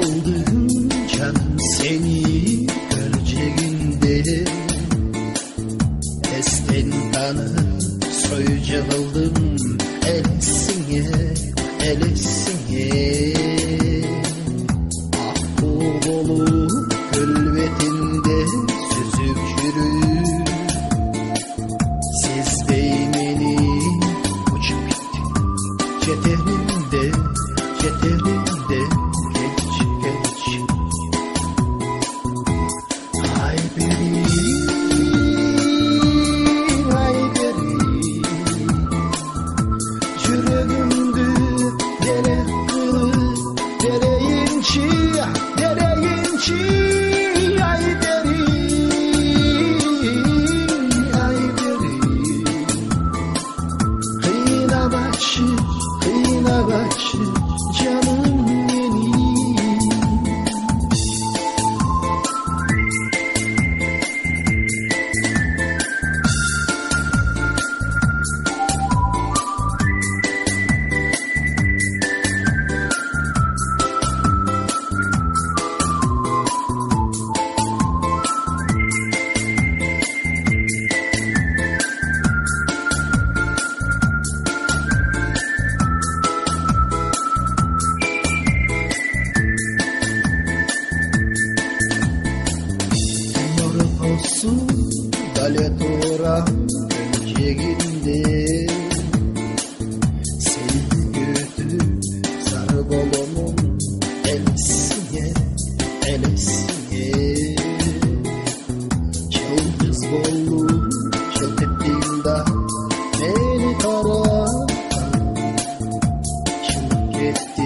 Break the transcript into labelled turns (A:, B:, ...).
A: aldığım canım seni göreceğinde, esten tanı soyuca aldım elesine, elesine. Ah bu bolu külvetinde süzüp yürür, siz beynini uçup gitti ceterinde, ceterinde geç geç. Ay benim, ay benim, yüreğimde dere kılı, dereyinci, dereyinci. Ay benim, ay benim, kıyına başı, kıyına başı canım benim. Olsun daletora önceğinde, seni götür sarı balonun elesine, elesine. Çıldız bollu çölt ettiğinde beni tara, çılk etti